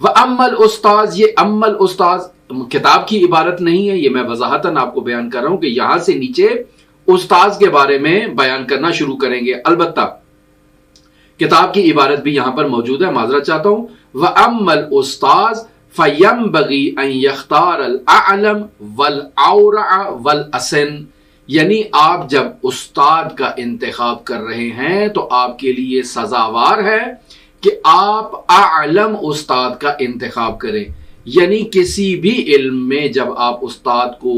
وَأَمَّا الْأُسْتَاذ، یہ اما الاستاذ کتاب کی عبارت نہیں ہے، یہ میں وضاحتاً آپ کو بیان کر رہا ہوں کہ یہاں سے نیچے استاذ کے بارے میں بیان کرنا شروع کریں گے۔ البتہ کتاب کی عبارت بھی یہاں پر موجود ہے، معذرت چاہتا ہوں۔ وَأَمَّا الْأُسْتَاذ فَيَنبَغِي أَن يَخْتَارَ الْأَعْلَمَ وَالْأَوْرَعَ وَالْأَسَنَّ، یعنی آپ جب استاد کا انتخاب کر رہے ہیں تو آپ کے لیے سزاوار ہے کہ آپ اعلم استاد کا انتخاب کریں، یعنی کسی بھی علم میں جب آپ استاد کو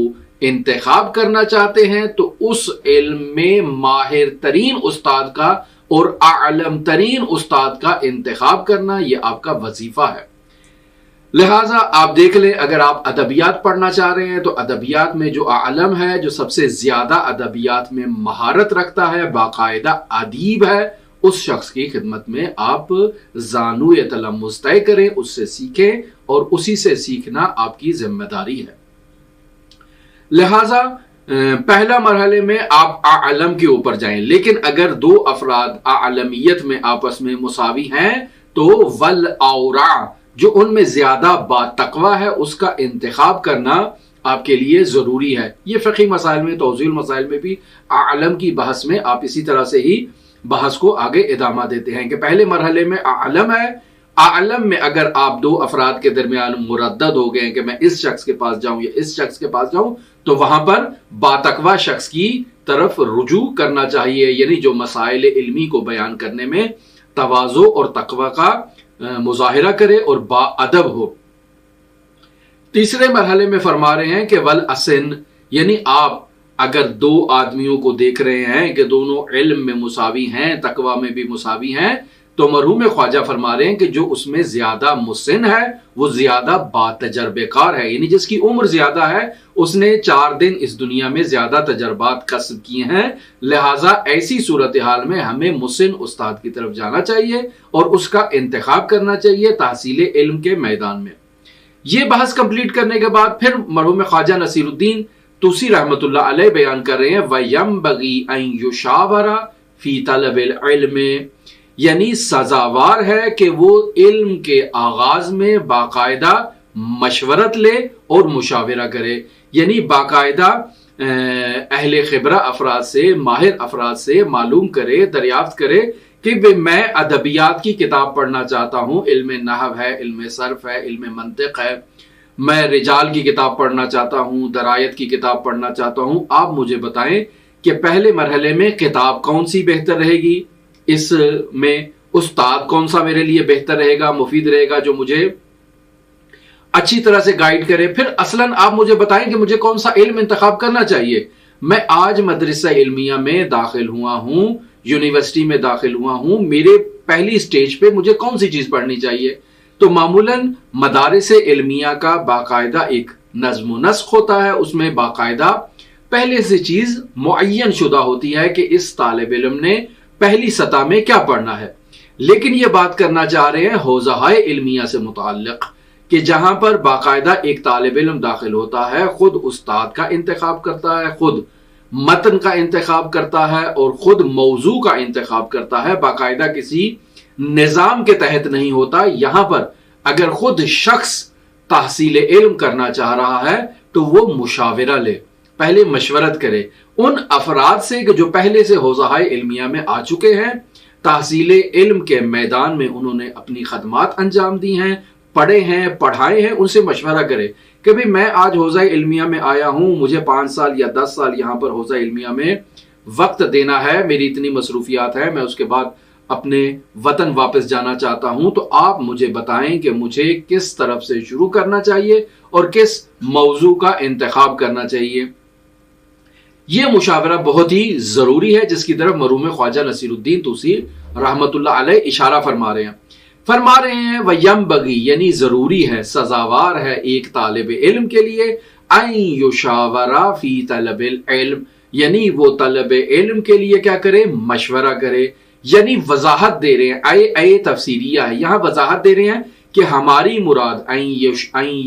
انتخاب کرنا چاہتے ہیں تو اس علم میں ماہر ترین استاد کا اور اعلم ترین استاد کا انتخاب کرنا یہ آپ کا وظیفہ ہے۔ لہٰذا آپ دیکھ لیں، اگر آپ ادبیات پڑھنا چاہ رہے ہیں تو ادبیات میں جو عالم ہے، جو سب سے زیادہ ادبیات میں مہارت رکھتا ہے، باقاعدہ ادیب ہے، اس شخص کی خدمت میں آپ زانو تلمذ طے کریں، اس سے سیکھیں اور اسی سے سیکھنا آپ کی ذمہ داری ہے۔ لہٰذا پہلا مرحلے میں آپ عالم کے اوپر جائیں، لیکن اگر دو افراد عالمیت میں آپس میں مساوی ہیں تو والاورع، جو ان میں زیادہ باتقویٰ ہے، اس کا انتخاب کرنا آپ کے لیے ضروری ہے۔ یہ فقہی مسائل میں، توضیح المسائل میں بھی عالم کی بحث میں آپ اسی طرح سے ہی بحث کو آگے ادامہ دیتے ہیں کہ پہلے مرحلے میں عالم ہے، عالم میں اگر آپ دو افراد کے درمیان مردد ہو گئے کہ میں اس شخص کے پاس جاؤں یا اس شخص کے پاس جاؤں، تو وہاں پر باتقویٰ شخص کی طرف رجوع کرنا چاہیے، یعنی جو مسائل علمی کو بیان کرنے میں تواضع اور تقوی کا مظاہرہ کرے اور با ادب ہو۔ تیسرے مرحلے میں فرما رہے ہیں کہ والاسن، یعنی آپ اگر دو آدمیوں کو دیکھ رہے ہیں کہ دونوں علم میں مساوی ہیں، تقوی میں بھی مساوی ہیں، تو مرحوم خواجہ فرما رہے ہیں کہ جو اس میں زیادہ مسن ہے وہ زیادہ باتجربے کار ہے، یعنی جس کی عمر زیادہ ہے، اس نے 4 دن اس دنیا میں زیادہ تجربات کسب کیے ہیں، لہٰذا ایسی صورتحال میں ہمیں مسن استاد کی طرف جانا چاہیے اور اس کا انتخاب کرنا چاہیے تحصیل علم کے میدان میں۔ یہ بحث کمپلیٹ کرنے کے بعد پھر مرحوم خواجہ نصیر الدین توسی رحمۃ اللہ علیہ بیان کر رہے ہیں وَيَنبَغِي أَن يُشَاوَرَ فِي طَلَبِ الْعِلْمِ، یعنی سزاوار ہے کہ وہ علم کے آغاز میں باقاعدہ مشورت لے اور مشاورہ کرے، یعنی باقاعدہ اہل خبرہ افراد سے، ماہر افراد سے معلوم کرے، دریافت کرے کہ میں ادبیات کی کتاب پڑھنا چاہتا ہوں، علم نحو ہے، علم صرف ہے، علم منطق ہے، میں رجال کی کتاب پڑھنا چاہتا ہوں، درایت کی کتاب پڑھنا چاہتا ہوں، آپ مجھے بتائیں کہ پہلے مرحلے میں کتاب کون سی بہتر رہے گی، اس میں استاد کون سا میرے لیے بہتر رہے گا، مفید رہے گا، جو مجھے اچھی طرح سے گائیڈ کرے، پھر اصلاً آپ مجھے بتائیں کہ مجھے کون سا علم انتخاب کرنا چاہیے۔ میں آج مدرسہ علمیہ میں داخل ہوا ہوں، یونیورسٹی میں داخل ہوا ہوں، میرے پہلی سٹیج پہ مجھے کون سی چیز پڑھنی چاہیے؟ تو معمولاً مدارس علمیہ کا باقاعدہ ایک نظم و نسق ہوتا ہے، اس میں باقاعدہ پہلے سے چیز معین شدہ ہوتی ہے کہ اس طالب علم نے پہلی سطح میں کیا پڑھنا ہے۔ لیکن یہ بات کرنا چاہ رہے ہیں حوزہ علمیہ سے متعلق کہ جہاں پر باقاعدہ ایک طالب علم داخل ہوتا ہے، خود استاد کا انتخاب کرتا ہے، خود متن کا انتخاب کرتا ہے اور خود موضوع کا انتخاب کرتا ہے، باقاعدہ کسی نظام کے تحت نہیں ہوتا۔ یہاں پر اگر خود شخص تحصیل علم کرنا چاہ رہا ہے تو وہ مشاورہ لے، پہلے مشورت کرے ان افراد سے کہ جو پہلے سے حوزہ علمیہ میں آ چکے ہیں، تحصیل علم کے میدان میں انہوں نے اپنی خدمات انجام دی ہیں، پڑھے ہیں، پڑھائے ہیں، ان سے مشورہ کرے کہ بھی میں آج حوزہ علمیہ میں آیا ہوں، مجھے 5 سال یا 10 سال یہاں پر حوزہ علمیہ میں وقت دینا ہے، میری اتنی مصروفیات ہیں، میں اس کے بعد اپنے وطن واپس جانا چاہتا ہوں، تو آپ مجھے بتائیں کہ مجھے کس طرف سے شروع کرنا چاہیے اور کس موضوع کا انتخاب کرنا چاہیے۔ یہ مشاورہ بہت ہی ضروری ہے، جس کی طرف مرحوم خواجہ نصیر الدین توسی رحمۃ اللہ علیہ اشارہ فرما رہے ہیں۔ وَيَنبَغِي یعنی ضروری ہے، سزاوار ہے ایک طالب علم کے لیے أَن يُشَاوَرَ فِي طَلَبِ الْعِلْمِ، یعنی وہ طلب علم کے لیے کیا کرے، مشورہ کرے، یعنی وضاحت دے رہے ہیں، اے تفسیریہ ہے، یہاں وضاحت دے رہے ہیں کہ ہماری مراد أَن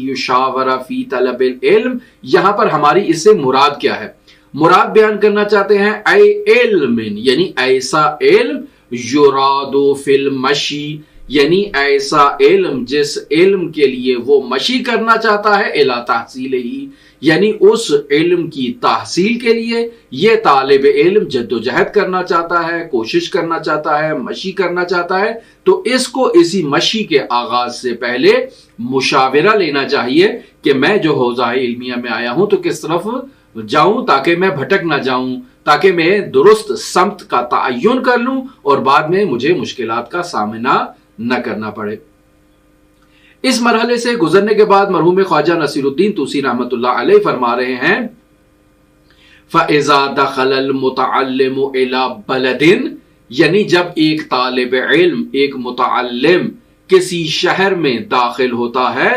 يُشَاوَرَ فِي طَلَبِ الْعِلْمِ، یہاں پر ہماری اس سے مراد کیا ہے؟ مراد بیان کرنا چاہتے ہیں اے علم، یعنی ایسا علم یراد فی المشی، یعنی ایسا علم جس علم کے لیے وہ مشی کرنا چاہتا ہے الی تحصیل ہی، یعنی اس علم کی تحصیل کے لیے یہ طالب علم جدوجہد کرنا چاہتا ہے، کوشش کرنا چاہتا ہے، مشی کرنا چاہتا ہے، تو اس کو اسی مشی کے آغاز سے پہلے مشاورہ لینا چاہیے کہ میں جو حوزہ علمیہ میں آیا ہوں تو کس طرف جاؤں تاکہ میں بھٹک نہ جاؤں، تاکہ میں درست سمت کا تعین کر لوں اور بعد میں مجھے مشکلات کا سامنا نہ کرنا پڑے۔ اس مرحلے سے گزرنے کے بعد مرحوم خواجہ نصیر الدین طوسی رحمۃ اللہ علیہ فرما رہے ہیں فَإِذَا دَخَلَ الْمُتَعَلِّمُ إِلَى بَلَدٍ، یعنی جب ایک طالب علم، ایک متعلم کسی شہر میں داخل ہوتا ہے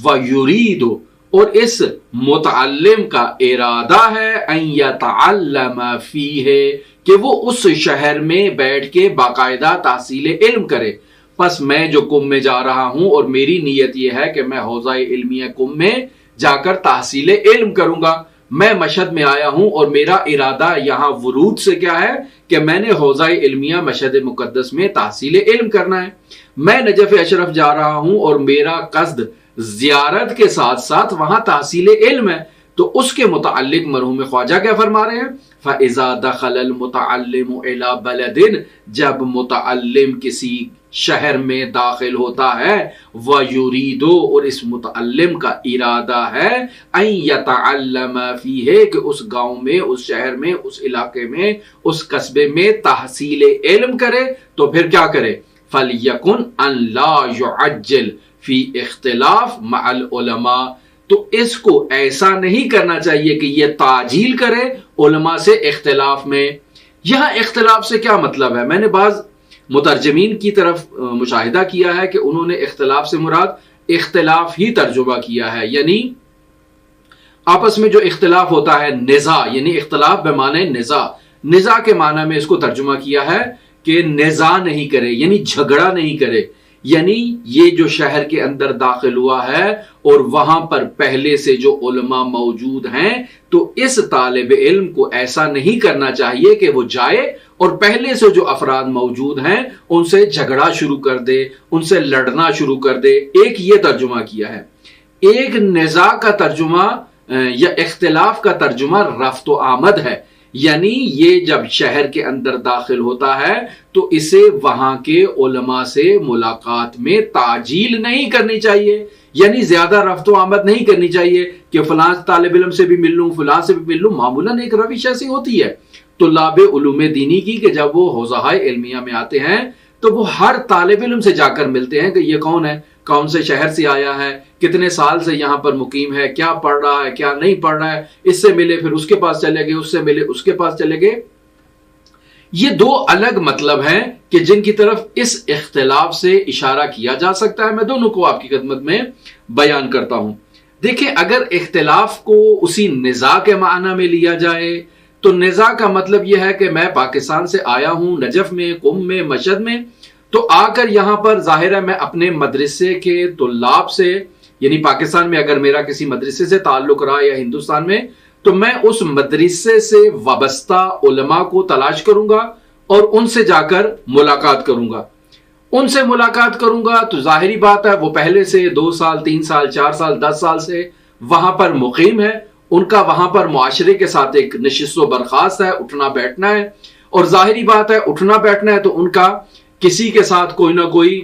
وَيُرِيدُ، اور اس متعلم کا ارادہ ہے ان یتعلم فیہ، کہ وہ اس شہر میں بیٹھ کے باقاعدہ تحصیل علم کرے۔ پس میں جو قم میں جا رہا ہوں اور میری نیت یہ ہے کہ میں حوزہ علمیہ قم میں جا کر تحصیل علم کروں گا، میں مشہد میں آیا ہوں اور میرا ارادہ یہاں ورود سے کیا ہے کہ میں نے حوزہ علمیہ مشہد مقدس میں تحصیل علم کرنا ہے۔ میں نجف اشرف جا رہا ہوں اور میرا قصد زیارت کے ساتھ ساتھ وہاں تحصیل علم ہے، تو اس کے متعلق مرحوم خواجہ کیا فرما رہے ہیں فَإِذَا دَخَلَ الْمُتَعَلِّمُ إِلَى بَلَدٍ، جب متعلم کسی شہر میں داخل ہوتا ہے وَيُرِيدُ، اور اس متعلم کا ارادہ ہے ان یتعلم فیہ، کہ اس گاؤں میں، اس شہر میں، اس علاقے میں، اس قصبے میں تحصیل علم کرے، تو پھر کیا کرے فَلْيَكُنْ أَنْ لَا يُعَجِّلْ فی اختلاف مع العلماء، تو اس کو ایسا نہیں کرنا چاہیے کہ یہ تعجیل کرے علماء سے اختلاف میں۔ یہاں اختلاف سے کیا مطلب ہے؟ میں نے بعض مترجمین کی طرف مشاہدہ کیا ہے کہ انہوں نے اختلاف سے مراد اختلاف ہی ترجمہ کیا ہے، یعنی آپس میں جو اختلاف ہوتا ہے، نزاع، یعنی اختلاف بمعنی نزاع، نزاع کے معنی میں اس کو ترجمہ کیا ہے کہ نزاع نہیں کرے، یعنی جھگڑا نہیں کرے، یعنی یہ جو شہر کے اندر داخل ہوا ہے اور وہاں پر پہلے سے جو علماء موجود ہیں، تو اس طالب علم کو ایسا نہیں کرنا چاہیے کہ وہ جائے اور پہلے سے جو افراد موجود ہیں ان سے جھگڑا شروع کر دے، ان سے لڑنا شروع کر دے۔ ایک یہ ترجمہ کیا ہے۔ ایک نزاع کا ترجمہ یا اختلاف کا ترجمہ رفت و آمد ہے، یعنی یہ جب شہر کے اندر داخل ہوتا ہے تو اسے وہاں کے علماء سے ملاقات میں تعجیل نہیں کرنی چاہیے، یعنی زیادہ رفت و آمد نہیں کرنی چاہیے کہ فلاں طالب علم سے بھی مل لوں، فلاں سے بھی مل لوں۔ معمولاً ایک روش ایسی ہوتی ہے طلاب علوم دینی کی کہ جب وہ حوزہ علمیہ میں آتے ہیں تو وہ ہر طالب علم سے جا کر ملتے ہیں کہ یہ کون ہے، کون سے شہر سے آیا ہے، کتنے سال سے یہاں پر مقیم ہے، کیا پڑھ رہا ہے، کیا نہیں پڑھ رہا ہے، اس سے ملے پھر اس کے پاس چلے گئے، اس سے ملے اس کے پاس چلے گئے۔ یہ دو الگ مطلب ہیں کہ جن کی طرف اس اختلاف سے اشارہ کیا جا سکتا ہے۔ میں دونوں کو آپ کی خدمت میں بیان کرتا ہوں۔ دیکھیں، اگر اختلاف کو اسی نزاع کے معنی میں لیا جائے تو نزاع کا مطلب یہ ہے کہ میں پاکستان سے آیا ہوں، نجف میں، قم میں، مشہد میں، تو آ کر یہاں پر ظاہر ہے میں اپنے مدرسے کے طلاب سے، یعنی پاکستان میں اگر میرا کسی مدرسے سے تعلق رہا یا ہندوستان میں، تو میں اس مدرسے سے وابستہ علماء کو تلاش کروں گا اور ان سے جا کر ملاقات کروں گا۔ ان سے ملاقات کروں گا تو ظاہری بات ہے وہ پہلے سے 2 سال 3 سال 4 سال 10 سال سے وہاں پر مقیم ہے، ان کا وہاں پر معاشرے کے ساتھ ایک نشست و برخاست ہے، اٹھنا بیٹھنا ہے، اور ظاہری بات ہے اٹھنا بیٹھنا ہے تو ان کا کسی کے ساتھ کوئی نہ کوئی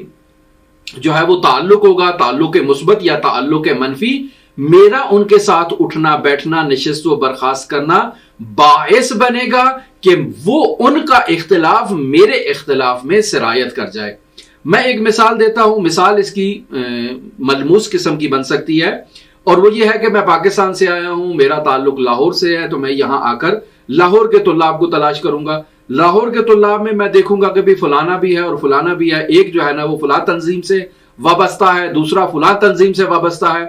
جو ہے وہ تعلق ہوگا، تعلق مثبت یا تعلق منفی۔ میرا ان کے ساتھ اٹھنا بیٹھنا، نشست و برخاست کرنا باعث بنے گا کہ وہ ان کا اختلاف میرے اختلاف میں سرایت کر جائے۔ میں ایک مثال دیتا ہوں، مثال اس کی ملموس قسم کی بن سکتی ہے، اور وہ یہ ہے کہ میں پاکستان سے آیا ہوں، میرا تعلق لاہور سے ہے، تو میں یہاں آ کر لاہور کے طلاب کو تلاش کروں گا۔ لاہور کے طلاب میں دیکھوں گا کہ بھی فلانا بھی ہے اور فلانا بھی ہے، ایک جو ہے نا وہ فلاں تنظیم سے وابستہ ہے، دوسرا فلاں تنظیم سے وابستہ ہے،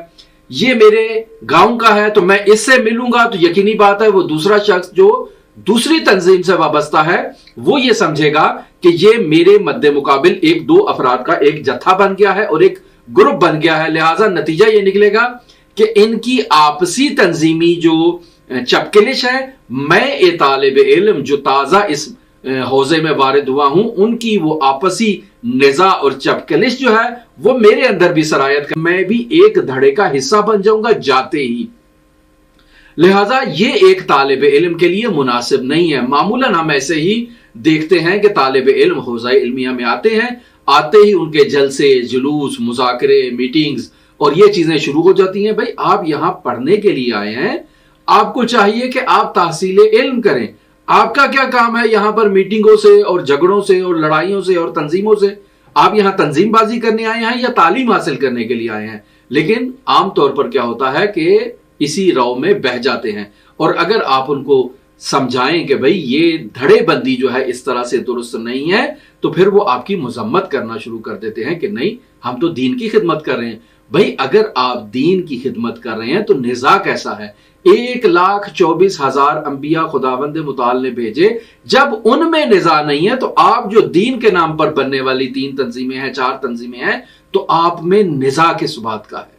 یہ میرے گاؤں کا ہے، تو میں اس سے ملوں گا تو یقینی بات ہے وہ دوسرا شخص جو دوسری تنظیم سے وابستہ ہے وہ یہ سمجھے گا کہ یہ میرے مد مقابل 1-2 افراد کا ایک جتھا بن گیا ہے اور ایک گروپ بن گیا ہے، لہٰذا نتیجہ یہ نکلے گا کہ ان کی آپسی تنظیمی جو چپکلش ہے، میں ایک طالب علم جو تازہ اس حوزے میں وارد ہوا ہوں، ان کی وہ آپسی نزاع اور چپکلش جو ہے وہ میرے اندر بھی سرایت کر، میں بھی ایک دھڑے کا حصہ بن جاؤں گا جاتے ہی۔ لہٰذا یہ ایک طالب علم کے لیے مناسب نہیں ہے۔ معمولاً ہم ایسے ہی دیکھتے ہیں کہ طالب علم حوزہ علمیہ میں آتے ہیں، آتے ہی ان کے جلسے، جلوس، مذاکرے، میٹنگز اور یہ چیزیں شروع ہو جاتی ہیں۔ بھائی آپ یہاں پڑھنے کے لیے آئے ہیں، آپ کو چاہیے کہ آپ تحصیل علم کریں۔ آپ کا کیا کام ہے یہاں پر میٹنگوں سے اور جھگڑوں سے اور لڑائیوں سے اور تنظیموں سے؟ آپ یہاں تنظیم بازی کرنے آئے ہیں یا تعلیم حاصل کرنے کے لیے آئے ہیں؟ لیکن عام طور پر کیا ہوتا ہے کہ اسی رو میں بہہ جاتے ہیں، اور اگر آپ ان کو سمجھائیں کہ بھئی یہ دھڑے بندی جو ہے اس طرح سے درست نہیں ہے، تو پھر وہ آپ کی مذمت کرنا شروع کر دیتے ہیں کہ نہیں ہم تو دین کی خدمت کر رہے ہیں۔ بھئی اگر آپ دین کی خدمت کر رہے ہیں تو نزاع کیسا ہے؟ 1,24,000 انبیاء خداوند متعال نے بھیجے، جب ان میں نزاع نہیں ہے تو آپ جو دین کے نام پر بننے والی 3 تنظیمیں ہیں، 4 تنظیمیں ہیں، تو آپ میں نزاع کس بات کا ہے؟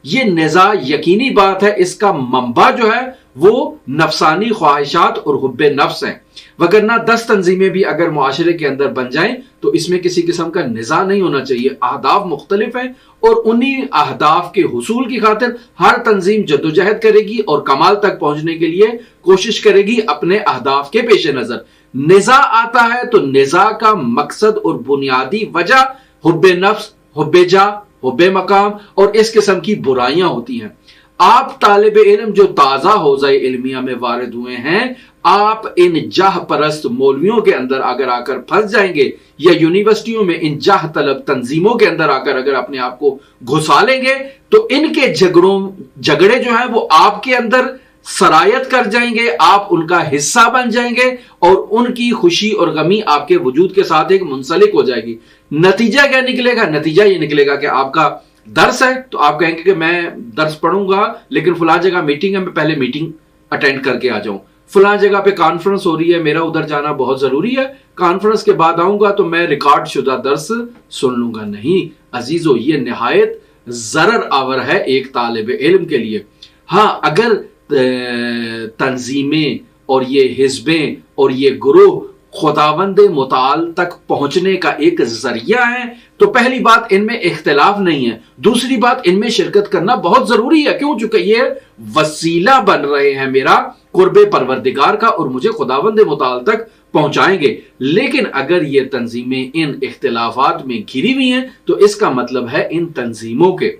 یہ نزاع یقینی بات ہے، اس کا منبع جو ہے وہ نفسانی خواہشات اور حب نفس ہیں، وگرنہ 10 تنظیمیں بھی اگر معاشرے کے اندر بن جائیں تو اس میں کسی قسم کا نزاع نہیں ہونا چاہیے۔ اہداف مختلف ہیں اور انہی اہداف کے حصول کی خاطر ہر تنظیم جدوجہد کرے گی اور کمال تک پہنچنے کے لیے کوشش کرے گی اپنے اہداف کے پیش نظر۔ نزاع آتا ہے تو نزاع کا مقصد اور بنیادی وجہ حب نفس، حب جاہ، حب مقام اور اس قسم کی برائیاں ہوتی ہیں۔ آپ طالب علم جو تازہ حوزہ علمیہ میں وارد ہوئے ہیں، آپ ان جاہ پرست مولویوں کے اندر اگر آ کر پھنس جائیں گے یا یونیورسٹیوں میں ان جاہ طلب تنظیموں کے اندر آ کر اگر اپنے آپ کو گھسا لیں گے تو ان کے جھگڑے جو ہیں وہ آپ کے اندر سرایت کر جائیں گے، آپ ان کا حصہ بن جائیں گے اور ان کی خوشی اور غمی آپ کے وجود کے ساتھ ایک منسلک ہو جائے گی۔ نتیجہ کیا نکلے گا؟ نتیجہ یہ نکلے گا کہ آپ کا درس ہے تو آپ کہیں گے کہ میں درس پڑھوں گا لیکن فلاں جگہ میٹنگ ہے، میں پہلے میٹنگ اٹینڈ کر کے آ جاؤں، فلاں جگہ پہ کانفرنس ہو رہی ہے، میرا ادھر جانا بہت ضروری ہے، کانفرنس کے بعد آؤں گا تو میں ریکارڈ شدہ درس سن لوں گا۔ نہیں عزیزو، یہ نہایت ضرر آور ہے ایک طالب علم کے لیے۔ ہاں اگر تنظیمیں اور یہ حزبیں اور یہ گروہ خداوند متعال تک پہنچنے کا ایک ذریعہ ہے تو پہلی بات ان میں اختلاف نہیں ہے، دوسری بات ان میں شرکت کرنا بہت ضروری ہے، کیوں؟ چونکہ یہ وسیلہ بن رہے ہیں میرا قرب پروردگار کا اور مجھے خداوند متعال تک پہنچائیں گے۔ لیکن اگر یہ تنظیمیں ان اختلافات میں گھری ہوئی ہیں تو اس کا مطلب ہے ان تنظیموں کے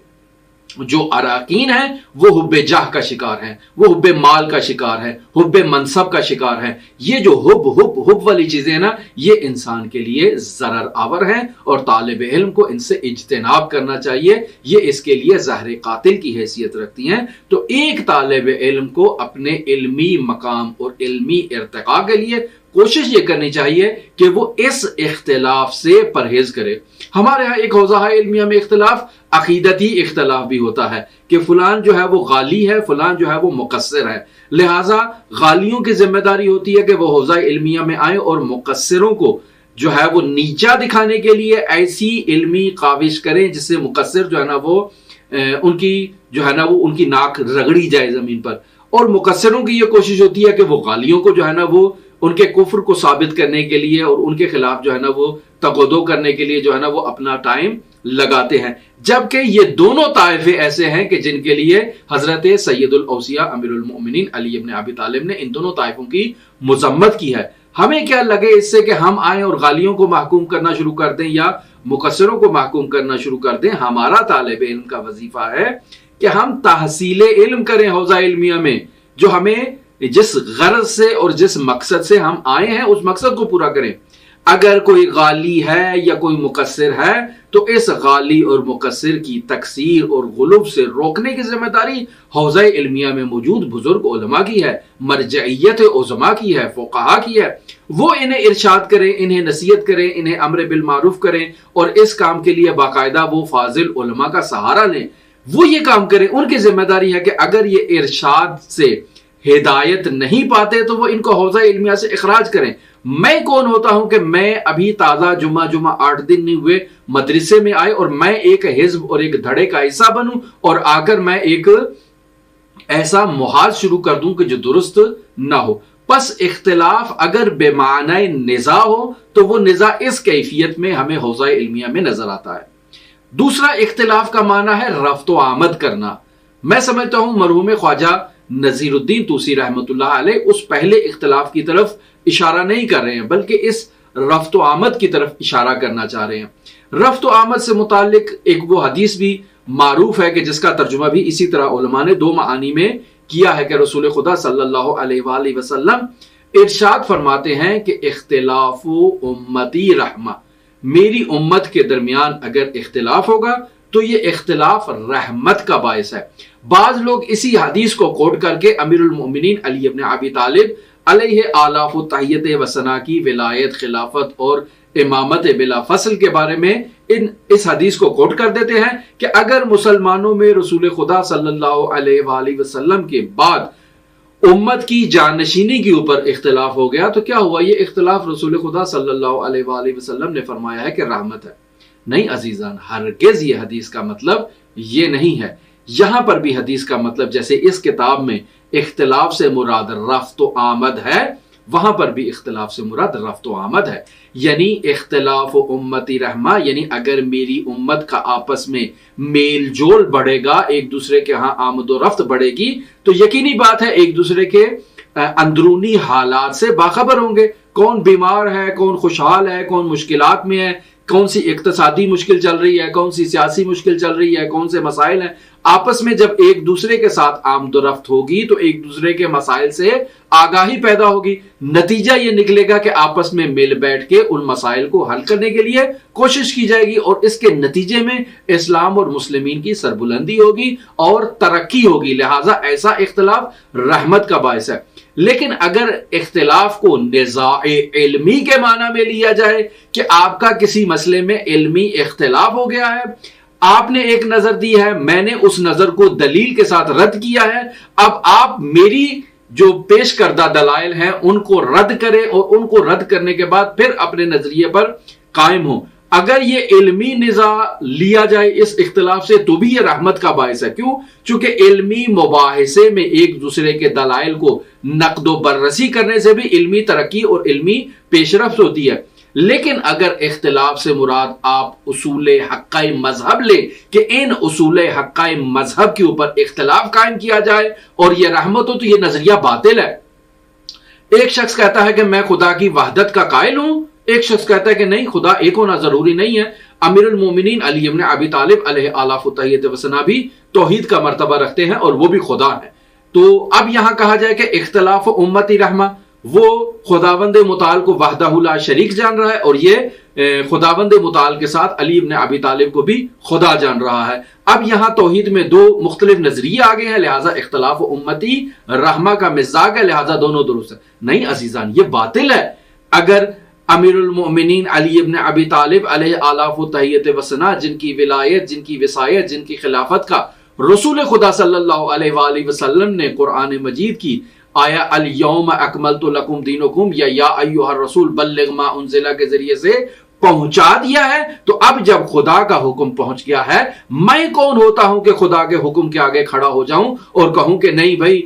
جو اراکین ہیں وہ حب جاہ کا شکار ہیں، وہ حب مال کا شکار ہے، حب منصب کا شکار ہے۔ یہ جو حب والی چیزیں ہیں نا، یہ انسان کے لیے ضرر آور ہیں اور طالب علم کو ان سے اجتناب کرنا چاہیے، یہ اس کے لیے زہر قاتل کی حیثیت رکھتی ہیں۔ تو ایک طالب علم کو اپنے علمی مقام اور علمی ارتقاء کے لیے کوشش یہ کرنی چاہیے کہ وہ اس اختلاف سے پرہیز کرے۔ ہمارے ہاں ایک حوزہ علمیہ میں اختلاف عقیدتی اختلاف بھی ہوتا ہے کہ فلان جو ہے وہ غالی ہے، فلان جو ہے وہ مقصر ہے، لہٰذا غالیوں کی ذمہ داری ہوتی ہے کہ وہ حوزہ علمیہ میں آئیں اور مقصروں کو جو ہے وہ نیچا دکھانے کے لیے ایسی علمی کاوش کریں جس سے مقصر جو ہے نا وہ ان کی ناک رگڑی جائے زمین پر، اور مقصروں کی یہ کوشش ہوتی ہے کہ وہ غالیوں کو جو ہے نا وہ ان کے کفر کو ثابت کرنے کے لیے اور ان کے خلاف جو ہے نا وہ تغدو کرنے کے لیے جو ہے نا وہ اپنا ٹائم لگاتے ہیں، جبکہ یہ دونوں طائفے ایسے ہیں کہ جن کے لیے حضرت سید الاوصیاء امیر المؤمنین علی ابن ابی طالب نے ان دونوں طائفوں کی مذمت کی ہے۔ ہمیں کیا لگے اس سے کہ ہم آئیں اور غالیوں کو محکوم کرنا شروع کر دیں یا مقصروں کو محکوم کرنا شروع کر دیں؟ ہمارا طالب علم کا وظیفہ ہے کہ ہم تحصیل علم کریں حوزہ علمیہ میں، جو ہمیں جس غرض سے اور جس مقصد سے ہم آئے ہیں اس مقصد کو پورا کریں۔ اگر کوئی غالی ہے یا کوئی مقصر ہے تو اس غالی اور مقصر کی تکثیر اور غلو سے روکنے کی ذمہ داری حوزہ علمیہ میں موجود بزرگ علماء کی ہے، مرجعیت عظماء کی ہے، فقہاء کی ہے۔ وہ انہیں ارشاد کریں، انہیں نصیحت کریں، انہیں امر بالمعروف کریں اور اس کام کے لیے باقاعدہ وہ فاضل علماء کا سہارا لیں، وہ یہ کام کریں۔ ان کی ذمہ داری ہے کہ اگر یہ ارشاد سے ہدایت نہیں پاتے تو وہ ان کو حوزہ علمیہ سے اخراج کریں۔ میں کون ہوتا ہوں کہ میں ابھی تازہ جمعہ 8 دن نہیں ہوئے مدرسے میں آئے اور میں ایک حزب اور ایک دھڑے کا حصہ بنوں اور آ کر میں ایک ایسا محاذ شروع کر دوں کہ جو درست نہ ہو۔ پس اختلاف اگر بے معنی نزاع ہو تو وہ نزاع اس کیفیت میں ہمیں حوزہ علمیہ میں نظر آتا ہے۔ دوسرا اختلاف کا معنی ہے رفت و آمد کرنا۔ میں سمجھتا ہوں مرحوم خواجہ نصیر الدین طوسی رحمۃ اللہ علیہ اس پہلے اختلاف کی طرف اشارہ نہیں کر رہے ہیں، بلکہ اس رفت و آمد کی طرف اشارہ کرنا چاہ رہے ہیں۔ رفت و آمد سے متعلق ایک وہ حدیث بھی معروف ہے کہ جس کا ترجمہ بھی اسی طرح علماء نے دو معانی میں کیا ہے کہ رسول خدا صلی اللہ علیہ وآلہ وسلم ارشاد فرماتے ہیں کہ اختلاف امتی رحمہ، میری امت کے درمیان اگر اختلاف ہوگا تو یہ اختلاف رحمت کا باعث ہے۔ بعض لوگ اسی حدیث کو کوٹ کر کے امیر المؤمنین علی ابن ابی طالب علیہ آلاف و تحیت و ثنا کی ولایت، خلافت اور امامت بلا فصل کے بارے میں اس حدیث کو کوٹ کر دیتے ہیں کہ اگر مسلمانوں میں رسول خدا صلی اللہ علیہ وآلہ وسلم کے بعد امت کی جانشینی کے اوپر اختلاف ہو گیا تو کیا ہوا؟ یہ اختلاف رسول خدا صلی اللہ علیہ وآلہ وسلم نے فرمایا ہے کہ رحمت ہے۔ نہیں عزیزان، ہرگز یہ حدیث کا مطلب یہ نہیں ہے۔ یہاں پر بھی حدیث کا مطلب جیسے اس کتاب میں اختلاف سے مراد رفت و آمد ہے، وہاں پر بھی اختلاف سے مراد رفت و آمد ہے، یعنی اختلاف و امتی رحمہ، یعنی اگر میری امت کا آپس میں میل جول بڑھے گا، ایک دوسرے کے ہاں آمد و رفت بڑھے گی تو یقینی بات ہے ایک دوسرے کے اندرونی حالات سے باخبر ہوں گے، کون بیمار ہے، کون خوشحال ہے، کون مشکلات میں ہے، کون سی اقتصادی مشکل چل رہی ہے، کون سی سیاسی مشکل چل رہی ہے، کون سے مسائل ہیں۔ آپس میں جب ایک دوسرے کے ساتھ آمد و رفت ہوگی تو ایک دوسرے کے مسائل سے آگاہی پیدا ہوگی، نتیجہ یہ نکلے گا کہ آپس میں مل بیٹھ کے ان مسائل کو حل کرنے کے لیے کوشش کی جائے گی، اور اس کے نتیجے میں اسلام اور مسلمین کی سربلندی ہوگی اور ترقی ہوگی۔ لہٰذا ایسا اختلاف رحمت کا باعث ہے۔ لیکن اگر اختلاف کو نزاع علمی کے معنی میں لیا جائے کہ آپ کا کسی مسئلے میں علمی اختلاف ہو گیا ہے، آپ نے ایک نظر دی ہے، میں نے اس نظر کو دلیل کے ساتھ رد کیا ہے، اب آپ میری جو پیش کردہ دلائل ہیں ان کو رد کریں اور ان کو رد کرنے کے بعد پھر اپنے نظریے پر قائم ہوں۔ اگر یہ علمی نزاع لیا جائے اس اختلاف سے تو بھی یہ رحمت کا باعث ہے۔ کیوں؟ چونکہ علمی مباحثے میں ایک دوسرے کے دلائل کو نقد و بررسی کرنے سے بھی علمی ترقی اور علمی پیش رفت ہوتی ہے۔ لیکن اگر اختلاف سے مراد آپ اصول حقہ مذہب لیں کہ ان اصول حقہ مذہب کے اوپر اختلاف قائم کیا جائے اور یہ رحمت ہو تو یہ نظریہ باطل ہے۔ ایک شخص کہتا ہے کہ میں خدا کی وحدت کا قائل ہوں، ایک شخص کہتا ہے کہ نہیں، خدا ایک ہونا ضروری نہیں ہے۔ امیر المومنین علی ابن ابی طالب علیہ آلاف و تحیت و ثنا بھی توحید کا مرتبہ رکھتے ہیں اور وہ بھی خدا ہے۔ تو اب یہاں کہا جائے کہ اختلاف امتی رحمہ، وہ خداوند متعال کو وحدہ لا شریک جان رہا ہے اور یہ خداوند متعال کے ساتھ علی ابن ابی طالب کو بھی خدا جان رہا ہے۔ اب یہاں توحید میں دو مختلف نظریے آگے ہیں، لہٰذا اختلاف امتی رحمہ کا مزاج ہے، لہٰذا دونوں درست ہے۔ نہیں عزیزان، یہ باطل ہے۔ اگر امیر المؤمنین علی ابن ابی طالب علیہ آلاف و تحیت و ثنا، جن کی ولایت، جن کی وصایت، جن کی خلافت کا رسول خدا صلی اللہ علیہ وآلہ وسلم نے قرآن مجید کی آیا الیوم اکملت لکم دینکم یا ایھا الرسول بلغ ما انزل کے ذریعے سے پہنچا دیا ہے، تو اب جب خدا کا حکم پہنچ گیا ہے، میں کون ہوتا ہوں کہ خدا کے حکم کے آگے کھڑا ہو جاؤں اور کہوں کہ نہیں بھائی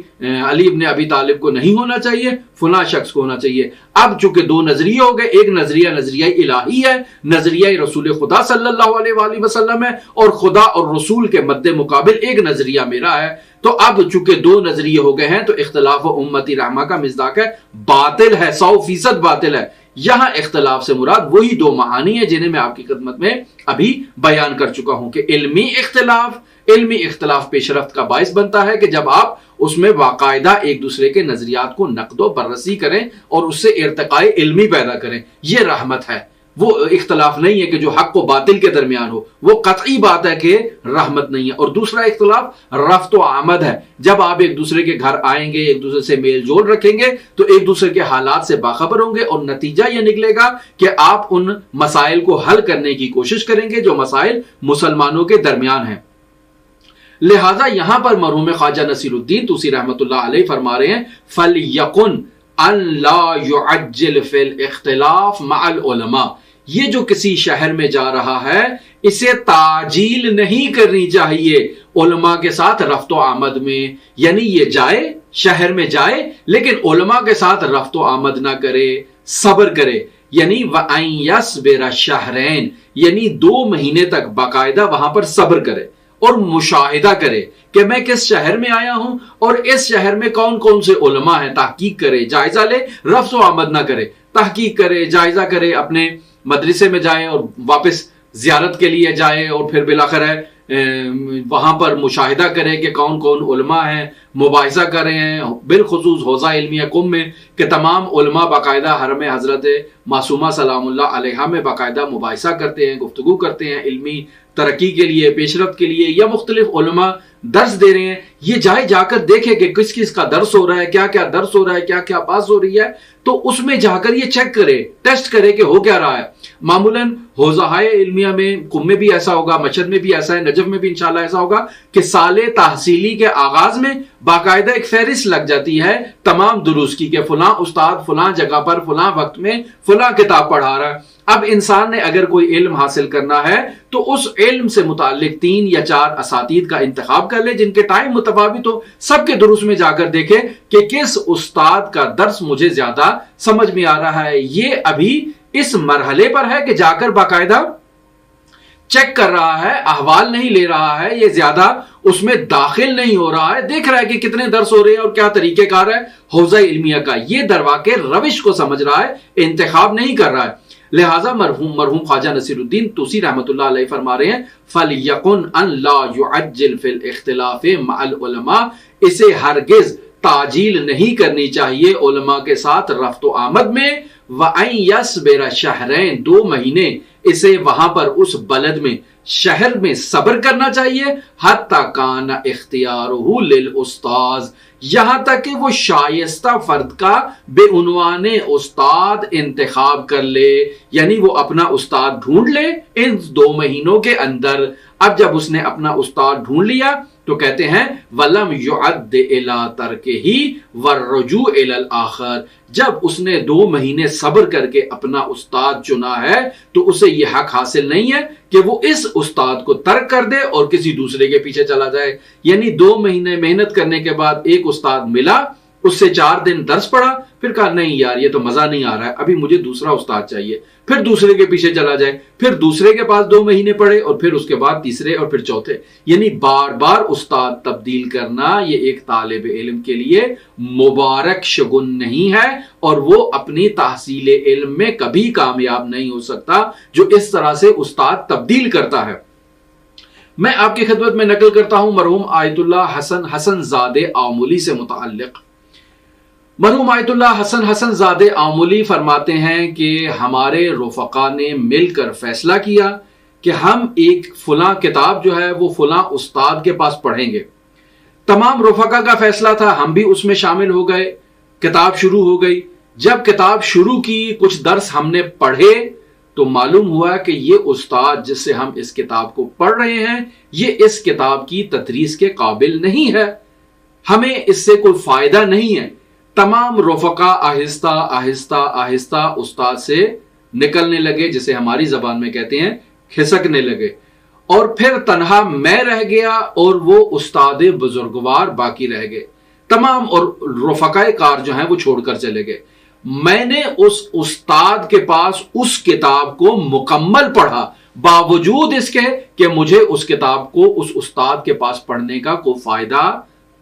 علی ابن ابی طالب کو نہیں ہونا چاہیے، فلاں شخص کو ہونا چاہیے۔ اب چونکہ دو نظریے ہو گئے، ایک نظریہ الہی ہے، نظریہ رسول خدا صلی اللہ علیہ وآلہ وسلم ہے، اور خدا اور رسول کے مد مقابل ایک نظریہ میرا ہے۔ تو اب چونکہ دو نظریے ہو گئے ہیں تو اختلاف امتی رحمہ کا مصداق ہے، باطل ہے، 100% باطل ہے۔ یہاں اختلاف سے مراد وہی دو معانی ہیں جنہیں میں آپ کی خدمت میں ابھی بیان کر چکا ہوں کہ علمی اختلاف پیش رفت کا باعث بنتا ہے کہ جب آپ اس میں باقاعدہ ایک دوسرے کے نظریات کو نقد و بررسی کریں اور اس سے ارتقاء علمی پیدا کریں، یہ رحمت ہے۔ وہ اختلاف نہیں ہے کہ جو حق و باطل کے درمیان ہو، وہ قطعی بات ہے کہ رحمت نہیں ہے۔ اور دوسرا اختلاف رفت و آمد ہے، جب آپ ایک دوسرے کے گھر آئیں گے، ایک دوسرے سے میل جول رکھیں گے تو ایک دوسرے کے حالات سے باخبر ہوں گے اور نتیجہ یہ نکلے گا کہ آپ ان مسائل کو حل کرنے کی کوشش کریں گے جو مسائل مسلمانوں کے درمیان ہیں۔ لہٰذا یہاں پر مرحوم خواجہ نصیر الدین طوسی رحمۃ اللہ علیہ فرما رہے ہیں فَلْيَقُنْ أَنْ لَا يُعَجِّلْ فِي الْاخْتِلَافِ مَعَ الْعُلَمَاءِ، یہ جو کسی شہر میں جا رہا ہے اسے تعجیل نہیں کرنی چاہیے علماء کے ساتھ رفت و آمد میں، یعنی یہ جائے شہر میں جائے لیکن علماء کے ساتھ رفت و آمد نہ کرے، صبر کرے، یعنی وَأَن يَصْبِرَ شَهْرَيْن، یعنی 2 مہینے تک باقاعدہ وہاں پر صبر کرے اور مشاہدہ کرے کہ میں کس شہر میں آیا ہوں اور اس شہر میں کون کون سے علماء ہیں، تحقیق کرے، جائزہ لے، رفت و آمد نہ کرے، تحقیق کرے، جائزہ کرے، اپنے مدرسے میں جائے اور واپس زیارت کے لیے جائے اور پھر بالآخر وہاں پر مشاہدہ کرے کہ کون کون علماء ہیں، مباحثہ کرے ہیں، بالخصوص حوزہ علمیہ قم میں کہ تمام علماء باقاعدہ حرم حضرت معصومہ سلام اللہ علیہا میں باقاعدہ مباحثہ کرتے ہیں، گفتگو کرتے ہیں، علمی ترقی کے لیے، پیش رفت کے لیے، یا مختلف علماء درس دے رہے ہیں، یہ جا کر دیکھے کہ کس کس کا درس ہو رہا ہے، کیا کیا درس ہو رہا ہے، کیا کیا بحث ہو رہی ہے، تو اس میں جا کر یہ چیک کرے، ٹیسٹ کرے کہ ہو کیا رہا ہے۔ معمولاً حوزہائے علمیہ میں قم میں بھی ایسا ہوگا، مشہد میں بھی ایسا ہے، نجف میں بھی انشاءاللہ ایسا ہوگا کہ سال تحصیلی کے آغاز میں باقاعدہ ایک فہرست لگ جاتی ہے تمام دروس کی کہ فلاں استاد فلاں جگہ پر فلاں وقت میں فلاں کتاب پڑھا رہا ہے۔ اب انسان نے اگر کوئی علم حاصل کرنا ہے تو اس علم سے متعلق 3 یا 4 اساتید کا انتخاب کر لے جن کے ٹائم متفاوت ہو، سب کے دروس میں جا کر دیکھے کہ کس استاد کا درس مجھے زیادہ سمجھ میں آ رہا ہے۔ یہ ابھی اس مرحلے پر ہے کہ جا کر باقاعدہ چیک کر رہا ہے، احوال نہیں لے رہا ہے، یہ زیادہ اس میں داخل نہیں ہو رہا ہے، دیکھ رہا ہے کہ کتنے درس ہو رہے ہیں اور کیا طریقہ کار ہے حوزہ علمیہ کا، یہ درواقع روش کو سمجھ رہا ہے، انتخاب نہیں کر رہا ہے۔ لہٰذا مرحوم خواجہ نصیر الدین طوسی رحمۃ اللہ علیہ فرما رہے ہیں فَلْيَقُنْ أَنْ لَا يُعَجِّلْ فِي الْاِخْتِلَافِ مَعَ الْعُلَمَاءِ، اسے ہرگز تعجیل نہیں کرنی چاہیے علماء کے ساتھ رفت و آمد میں، وَأَن يَصْبِرَ شَهْرَيْن، 2 مہینے اسے وہاں پر اس بلد میں شہر میں صبر کرنا چاہیے، حَتَّى كَانَ اخْتِيَارُهُ لِلْأُسْتَاذ، یہاں تک کہ وہ شائستہ فرد کا بے عنوان استاد انتخاب کر لے، یعنی وہ اپنا استاد ڈھونڈ لے ان 2 مہینوں کے اندر۔ اب جب اس نے اپنا استاد ڈھونڈ لیا تو کہتے ہیں وَلَمْ يُعَدِّ إِلَىٰ تَرْكِهِ وَالرُّجُوعِ إِلَى الْآخَرِ، جب اس نے 2 مہینے صبر کر کے اپنا استاد چنا ہے تو اسے یہ حق حاصل نہیں ہے کہ وہ اس استاد کو ترک کر دے اور کسی دوسرے کے پیچھے چلا جائے۔ یعنی 2 مہینے محنت کرنے کے بعد ایک استاد ملا، اس سے 4 دن درس پڑھا، پھر کہا نہیں یار یہ تو مزہ نہیں آ رہا ہے، ابھی مجھے دوسرا استاد چاہیے، پھر دوسرے کے پیچھے چلا جائے، پھر دوسرے کے پاس 2 مہینے پڑھے اور پھر اس کے بعد تیسرے اور پھر چوتھے، یعنی بار بار استاد تبدیل کرنا یہ ایک طالب علم کے لیے مبارک شگن نہیں ہے، اور وہ اپنی تحصیل علم میں کبھی کامیاب نہیں ہو سکتا جو اس طرح سے استاد تبدیل کرتا ہے۔ میں آپ کی خدمت میں نقل کرتا ہوں مرحوم آیت اللہ حسن زادے آمولی سے متعلق۔ مرحوم آیت اللہ حسن زادے آمولی فرماتے ہیں کہ ہمارے رفقا نے مل کر فیصلہ کیا کہ ہم ایک فلاں کتاب جو ہے وہ فلاں استاد کے پاس پڑھیں گے۔ تمام رفقا کا فیصلہ تھا، ہم بھی اس میں شامل ہو گئے، کتاب شروع ہو گئی۔ جب کتاب شروع کی، کچھ درس ہم نے پڑھے تو معلوم ہوا کہ یہ استاد جس سے ہم اس کتاب کو پڑھ رہے ہیں یہ اس کتاب کی تدریس کے قابل نہیں ہے، ہمیں اس سے کوئی فائدہ نہیں ہے۔ تمام رفقا آہستہ آہستہ آہستہ استاد سے نکلنے لگے، جسے ہماری زبان میں کہتے ہیں کھسکنے لگے، اور پھر تنہا میں رہ گیا اور وہ استاد بزرگوار باقی رہ گئے۔ تمام اور رفقائے کار جو ہیں وہ چھوڑ کر چلے گئے۔ میں نے اس استاد کے پاس اس کتاب کو مکمل پڑھا، باوجود اس کے کہ مجھے اس کتاب کو اس استاد کے پاس پڑھنے کا کوئی فائدہ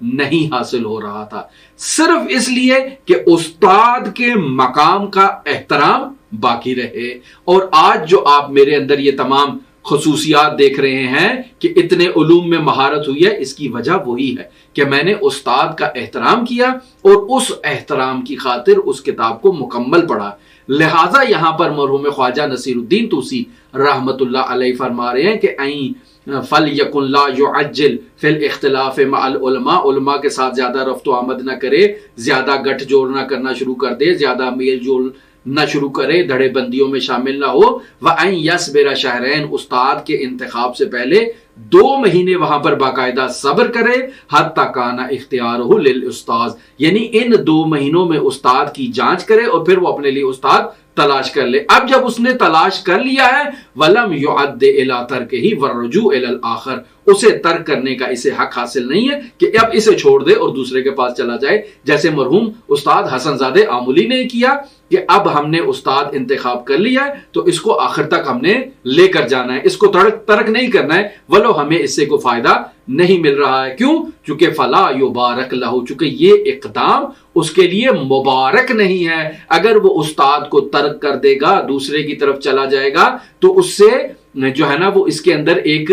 نہیں حاصل ہو رہا تھا، صرف اس لیے کہ استاد کے مقام کا احترام باقی رہے۔ اور آج جو آپ میرے اندر یہ تمام خصوصیات دیکھ رہے ہیں کہ اتنے علوم میں مہارت ہوئی ہے، اس کی وجہ وہی ہے کہ میں نے استاد کا احترام کیا اور اس احترام کی خاطر اس کتاب کو مکمل پڑھا۔ لہٰذا یہاں پر مرحوم خواجہ نصیر الدین طوسی رحمت اللہ علیہ فرما رہے ہیں کہ فَلْيَقُنْ لَا يُعَجِّلْ فِي الْاِخْتِلَافِ مَعَ الْعُلَمَاء، علماء کے ساتھ زیادہ رفت و آمد نہ کرے، زیادہ گٹھ جوڑ نہ کرنا شروع کر دے، زیادہ میل جول نہ شروع کرے، دھڑے بندیوں میں شامل نہ ہو۔ وَأَن يَصْبِرَ شَهْرَيْن، استاد کے انتخاب سے پہلے 2 مہینے وہاں پر باقاعدہ صبر کرے، حَتَّى كَانَ اِخْتِيَارُهُ لِلْأُسْتَاذ، یعنی ان 2 مہینوں میں استاد کی جانچ کرے اور پھر وہ اپنے لیے استاد تلاش کر لے۔ اب جب اس نے تلاش کر لیا ہے وَلَمْ يُعَدِّ إِلَىٰ تَرْكِهِ وَالرُّجُوعُ إِلَى الْآخَرِ، اسے ترک کرنے کا اسے حق حاصل نہیں ہے کہ اب اسے چھوڑ دے اور دوسرے کے پاس چلا جائے، جیسے مرحوم استاد حسن زادہ آملی نے کیا کہ اب ہم نے استاد انتخاب کر لیا ہے تو اس کو آخر تک ہم نے لے کر جانا ہے، اس کو ترک نہیں کرنا ہے ولو ہمیں اس سے کوئی فائدہ نہیں مل رہا ہے۔ کیوں؟ چونکہ فلا یبارک لہ، چونکہ یہ اقدام اس کے لیے مبارک نہیں ہے۔ اگر وہ استاد کو ترک کر دے گا، دوسرے کی طرف چلا جائے گا تو اس سے جو ہے نا وہ اس کے اندر ایک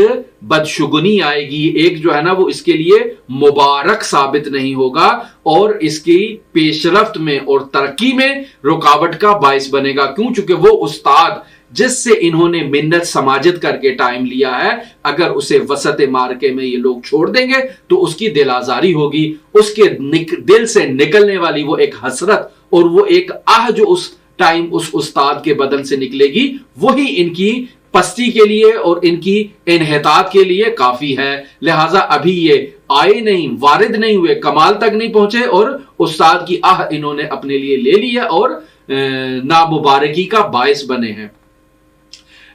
بدشگنی آئے گی، ایک جو ہے نا وہ اس کے لیے مبارک ثابت نہیں ہوگا اور اس کی پیش رفت میں اور ترقی میں رکاوٹ کا باعث بنے گا۔ کیوں؟ چونکہ وہ استاد جس سے انہوں نے منت سماجت کر کے ٹائم لیا ہے، اگر اسے وسط مارکے میں یہ لوگ چھوڑ دیں گے تو اس کی دل آزاری ہوگی، اس کے دل سے نکلنے والی وہ ایک حسرت اور وہ ایک آہ جو اس ٹائم اس استاد کے بدن سے نکلے گی، وہی ان کی پستی کے لیے اور ان کی انحطاط کے لیے کافی ہے۔ لہٰذا ابھی یہ آئے نہیں، وارد نہیں ہوئے، کمال تک نہیں پہنچے اور استاد کی آہ انہوں نے اپنے لیے لے لیا اور نامبارکی کا باعث بنے ہیں۔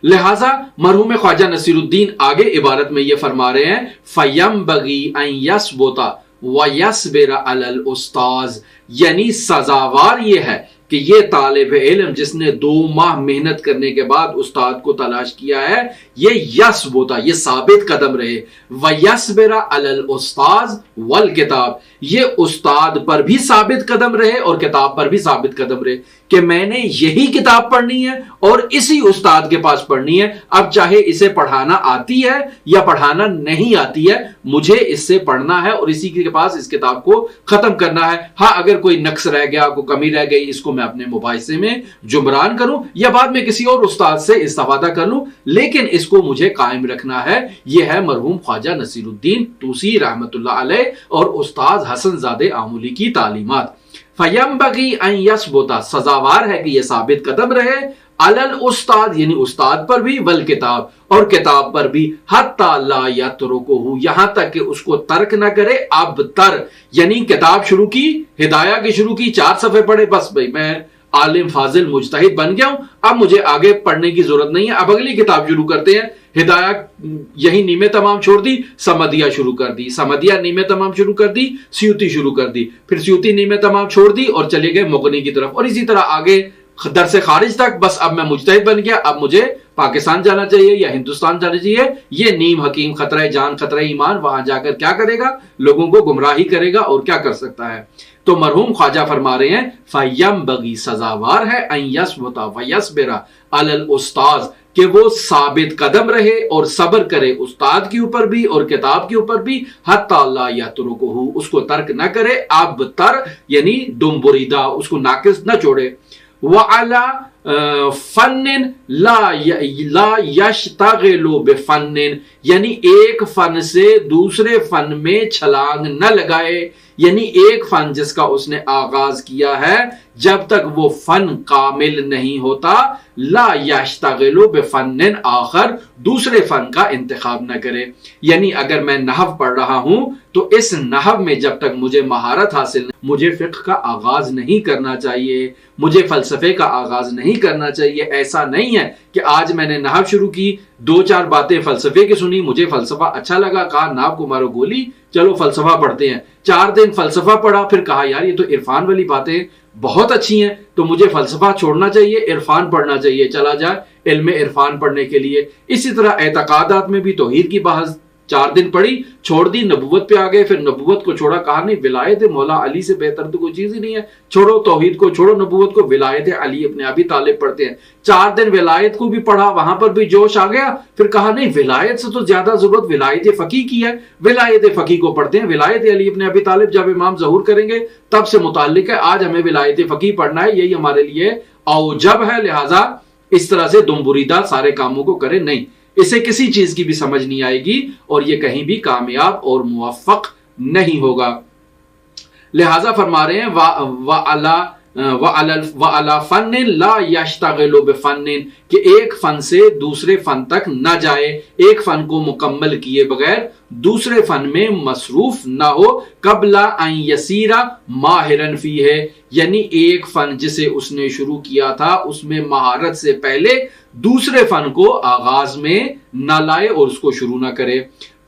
لہٰذا مرحوم خواجہ نصیر الدین آگے عبارت میں یہ فرما رہے ہیں فَيَنبَغِي أَن يَثْبُتَ وَيَصْبِرَ عَلَى الْأُسْتَاذِ، یعنی سزاوار یہ ہے کہ یہ طالب علم جس نے 2 ماہ محنت کرنے کے بعد استاد کو تلاش کیا ہے، یہ یثبت، یہ ثابت قدم رہے، وَيَصْبِرَ عَلَى الْأُسْتَاذِ وَالْكِتَابِ، یہ استاد پر بھی ثابت قدم رہے اور کتاب پر بھی ثابت قدم رہے کہ میں نے یہی کتاب پڑھنی ہے اور اسی استاد کے پاس پڑھنی ہے، اب چاہے اسے پڑھانا آتی ہے یا پڑھانا نہیں آتی ہے، مجھے اس سے پڑھنا ہے اور اسی کے پاس اس کتاب کو ختم کرنا ہے۔ ہاں اگر کوئی نقص رہ گیا، کوئی کمی رہ گئی، اس کو میں اپنے مباحثے میں جبران کروں یا بعد میں کسی اور استاد سے استفادہ کر لوں، لیکن اس کو مجھے قائم رکھنا ہے۔ یہ ہے مرحوم خواجہ نصیر الدین طوسی رحمۃ اللہ علیہ اور استاد حسن زادہ آملی کی تعلیمات۔ فَيَنبَغِي أَن يَثْبُتَ، سزاوار ہے کہ یہ ثابت قدم رہے، عَلَى الْأُسْتَاذِ، یعنی استاد پر بھی، وَالْكِتاب، اور کتاب پر بھی، حَتَّى لَا يَتْرُكُهُ، یہاں تک کہ اس کو ترک نہ کرے، اب تر، یعنی کتاب شروع کی، ہدایہ کی شروع کی، 4 صفحے پڑھے، بس بھئی میں عالم فاضل مجتہد بن گیا ہوں، اب مجھے آگے پڑھنے کی ضرورت نہیں ہے، اب اگلی کتاب شروع کرتے ہیں۔ ہدایہ یہی نیمے تمام چھوڑ دی، سمدیہ شروع کر دی، سمدیہ نیمے تمام شروع کر دی، سیوطی شروع کر دی، پھر سیوطی نیمے تمام چھوڑ دی اور چلے گئے مغنی کی طرف، اور اسی طرح آگے درس خارج تک، بس اب میں مجتہد بن گیا، اب مجھے پاکستان جانا چاہیے یا ہندوستان جانا چاہیے۔ یہ نیم حکیم خطرہ جان خطرہ ایمان، وہاں جا کر کیا کرے گا؟ لوگوں کو گمراہی کرے گا، اور کیا کر سکتا ہے؟ تو مرحوم خواجہ فرما رہے ہیں فَيَنبَغِي، سزاوار ہے، أَن يَثْبُتَ وَيَصْبِرَ عَلَى الْأُسْتَاذِ، کہ وہ ثابت قدم رہے اور صبر کرے استاد کے اوپر بھی اور کتاب کے اوپر بھی، حَتَّى لَا يَتْرُكُهُ، اس کو ترک نہ کرے، اب تر یعنی دم بریدہ، اس کو ناقص نہ چھوڑے، وَعَلَى فَنٍ لَا يَشْتَغِلُ بِفَنٍ، یعنی ایک فن سے دوسرے فن میں چھلانگ نہ لگائے، یعنی ایک فن جس کا اس نے آغاز کیا ہے، جب تک وہ فن کامل نہیں ہوتا، لا یشتغل بفن آخر، دوسرے فن کا انتخاب نہ کرے۔ یعنی اگر میں نحو پڑھ رہا ہوں تو اس نحو میں جب تک مجھے مہارت حاصل نہیں، مجھے فقہ کا آغاز نہیں کرنا چاہیے، مجھے فلسفے کا آغاز نہیں کرنا چاہیے۔ ایسا نہیں ہے کہ آج میں نے نحو شروع کی، 2-4 باتیں فلسفے کی سنی، مجھے فلسفہ اچھا لگا، کہا نحو کو مارو گولی، چلو فلسفہ پڑھتے ہیں، 4 دن فلسفہ پڑھا، پھر کہا یار یہ تو عرفان والی باتیں بہت اچھی ہیں، تو مجھے فلسفہ چھوڑنا چاہیے، عرفان پڑھنا چاہیے، چلا جائے علم عرفان پڑھنے کے لیے۔ اسی طرح اعتقادات میں بھی توحید کی بحث 4 دن پڑھی، چھوڑ دی، نبوت پہ آ گئے، پھر نبوت کو چھوڑا، کہا نہیں ولایت مولا علی سے بہتر تو کوئی چیز ہی نہیں ہے، چھوڑو توحید کو، چھوڑو نبوت کو، ولایت علی ابن ابی طالب پڑھتے ہیں۔ 4 دن ولایت کو بھی پڑھا، وہاں پر بھی جوش آ گیا، پھر کہا نہیں ولایت سے تو زیادہ ضرورت ولایت فقیہ کی ہے، ولایت فقیہ کو پڑھتے ہیں۔ ولایت علی ابن ابی طالب جب امام ظہور کریں گے تب سے متعلق ہے، آج ہمیں ولایت فقیہ پڑھنا ہے، یہی ہمارے لیے اوجب ہے، لہٰذا اس طرح سے دم بریدہ سارے کاموں کو کرے نہیں، اسے کسی چیز کی بھی سمجھ نہیں آئے گی اور یہ کہیں بھی کامیاب اور موفق نہیں ہوگا۔ لہٰذا فرما رہے ہیں وَعَلَى وَعَلَى فَنٍ لَا يَشْتَغِلُ بِفَنٍ کہ ایک فن سے دوسرے فن تک نہ جائے، ایک فن کو مکمل کیے بغیر دوسرے فن میں مصروف نہ ہو، قبل ان یسیر ماہرا فیہ یعنی ایک فن جسے اس نے شروع کیا تھا اس میں مہارت سے پہلے دوسرے فن کو آغاز میں نہ لائے اور اس کو شروع نہ کرے۔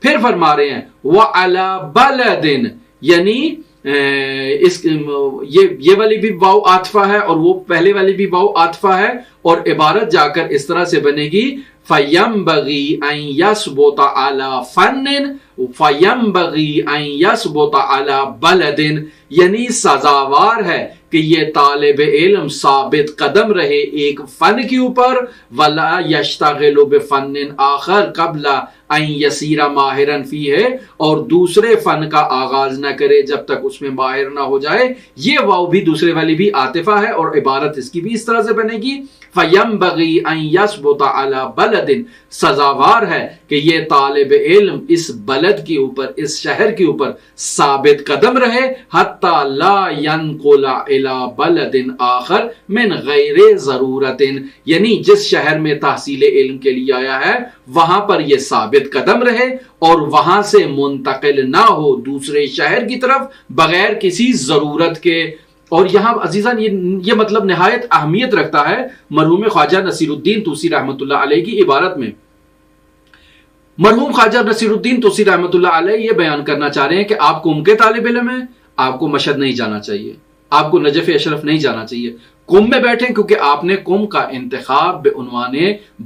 پھر فرما رہے ہیں وَعَلَى بَلَدٍ یعنی یہ والی بھی واو عاطفہ ہے اور وہ پہلے والی بھی واو عاطفہ ہے، اور عبارت جا کر اس طرح سے بنے گی فَيَنْبَغِي أَن يَثْبُتَ عَلَى فَنٍ فَيَنْبَغِي أَن يَثْبُتَ عَلَى بَلَدٍ یعنی سزاوار ہے کہ یہ طالب علم ثابت قدم رہے ایک فن کے اوپر، وَلَا يَشْتَغِلُ بِفَنٍ آخر قبل ان یسیر ماہرن فی ہے اور دوسرے فن کا آغاز نہ کرے جب تک اس میں ماہر نہ ہو جائے۔ یہ واو بھی دوسرے والی بھی عاطفہ ہے اور عبارت اس کی بھی اس طرح سے بنے گی فَيَنْبَغِي أَن يَثْبُتَ عَلَى بَلَدٍ سزاوار ہے کہ یہ طالب علم اس بلد کے اوپر، اس شہر کے اوپر ثابت قدم رہے حَتَّى لَا يَنْقُلَ إِلَى بَلَدٍ آخر مِنْ غَيْرِ ضَرُورَةٍ یعنی جس شہر میں تحصیل علم کے لیے آیا ہے وہاں پر یہ ثابت قدم رہے اور وہاں سے منتقل نہ ہو دوسرے شہر کی طرف بغیر کسی ضرورت کے۔ اور یہاں عزیزان یہ مطلب نہایت اہمیت رکھتا ہے مرحوم خواجہ نصیر الدین طوسی رحمۃ اللہ علیہ کی عبارت میں۔ مرحوم خواجہ نصیر الدین طوسی رحمۃ اللہ علیہ یہ بیان کرنا چاہ رہے ہیں کہ آپ قم کے طالب علم ہیں، آپ کو مشہد نہیں جانا چاہیے، آپ کو نجف اشرف نہیں جانا چاہیے، قم میں بیٹھیں کیونکہ آپ نے قم کا انتخاب بعنوان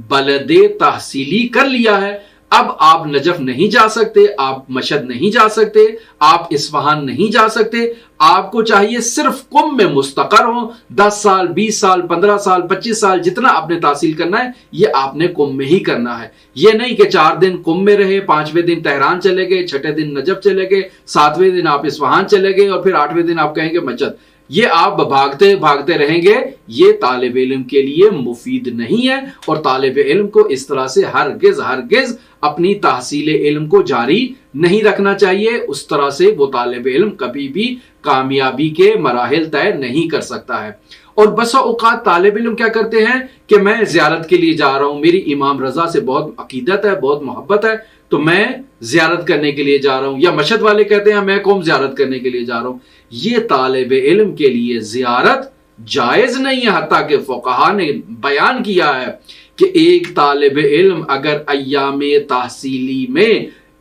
بلد تحصیلی کر لیا ہے۔ اب آپ نجف نہیں جا سکتے، آپ مشہد نہیں جا سکتے، آپ اصفہان نہیں جا سکتے، آپ کو چاہیے صرف قم میں مستقر ہوں، 10 سال 20 سال 15 سال 25 سال جتنا آپ نے تحصیل کرنا ہے یہ آپ نے قم میں ہی کرنا ہے۔ یہ نہیں کہ 4 دن قم میں رہے، 5ویں دن تہران چلے گئے، 6ٹھے دن نجف چلے گئے، 7ویں دن آپ اصفہان چلے گئے اور پھر 8ویں دن آپ کہیں گے مشہد۔ یہ آپ بھاگتے بھاگتے رہیں گے، یہ طالب علم کے لیے مفید نہیں ہے، اور طالب علم کو اس طرح سے ہرگز اپنی تحصیل علم کو جاری نہیں رکھنا چاہیے۔ اس طرح سے وہ طالب علم کبھی بھی کامیابی کے مراحل طے نہیں کر سکتا ہے۔ اور بسا اوقات طالب علم کیا کرتے ہیں کہ میں زیارت کے لیے جا رہا ہوں، میری امام رضا سے بہت عقیدت ہے، بہت محبت ہے، تو میں زیارت کرنے کے لیے جا رہا ہوں، یا مشہد والے کہتے ہیں میں قوم زیارت کرنے کے لیے جا رہا ہوں۔ یہ طالب علم کے لیے زیارت جائز نہیں ہے، حتیٰ کہ فقہا نے بیان کیا ہے کہ ایک طالب علم اگر ایام تحصیلی میں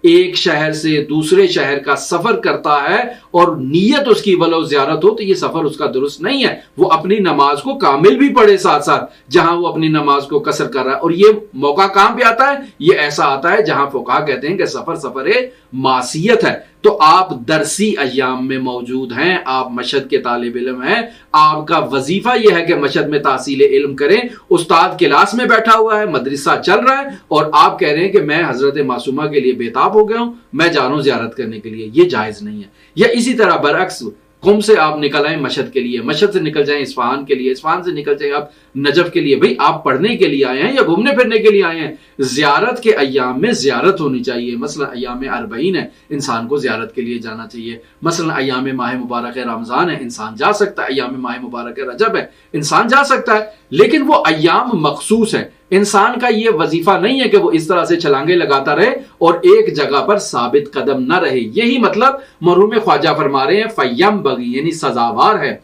ایک شہر سے دوسرے شہر کا سفر کرتا ہے اور نیت اس کی ولو زیارت ہو تو یہ سفر اس کا درست نہیں ہے، وہ اپنی نماز کو کامل بھی پڑھے ساتھ ساتھ جہاں وہ اپنی نماز کو قصر کر رہا ہے۔ اور یہ موقع کہاں پہ آتا ہے؟ یہ ایسا آتا ہے جہاں فقہا کہتے ہیں کہ سفر معصیت ہے۔ تو آپ درسی ایام میں موجود ہیں، آپ مشہد کے طالب علم ہیں، آپ کا وظیفہ یہ ہے کہ مشہد میں تحصیل علم کریں۔ استاد کلاس میں بیٹھا ہوا ہے، مدرسہ چل رہا ہے، اور آپ کہہ رہے ہیں کہ میں حضرت معصومہ کے لیے بےتاب ہو گیا ہوں، میں جا رہا ہوں زیارت کرنے کے لیے، یہ جائز نہیں ہے۔ یا اسی طرح برعکس قم سے آپ نکل آئیں مشہد کے لیے، مشہد سے نکل جائیں اصفہان کے لیے، اصفہان سے نکل جائیں آپ نجف کے لیے۔ بھئی آپ پڑھنے کے لیے آئے ہیں یا گھومنے پھرنے کے لیے آئے ہیں؟ زیارت کے ایام میں زیارت ہونی چاہیے۔ مثلا ایام 40 ہے، انسان کو زیارت کے لیے جانا چاہیے۔ مثلا ایام ماہ مبارک رمضان ہے، انسان جا سکتا ہے۔ ایام ماہ مبارک رجب ہے، انسان جا سکتا ہے، لیکن وہ ایام مخصوص ہیں۔ انسان کا یہ وظیفہ نہیں ہے کہ وہ اس طرح سے چھلانگیں لگاتا رہے اور ایک جگہ پر ثابت قدم نہ رہے۔ یہی مطلب مرحوم خواجہ فرما رہے ہیں فَيَنْبَغِي یعنی سزاوار ہے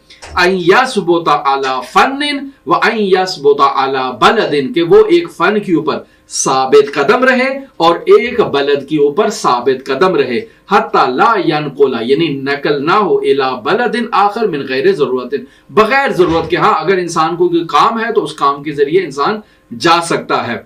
أَن يَثْبُتَ عَلَى فَنٍ وَأَن يَثْبُتَ عَلَى بَلَدٍ کہ وہ ایک فن کے اوپر ثابت قدم رہے اور ایک بلد کے اوپر ثابت قدم رہے، حتی لا ینقل یعنی نقل نہ ہو الی بلد آخر من غیر ضرورت بغیر ضرورت کے۔ ہاں اگر انسان کو کوئی کام ہے تو اس کام کے ذریعے انسان جا سکتا ہے۔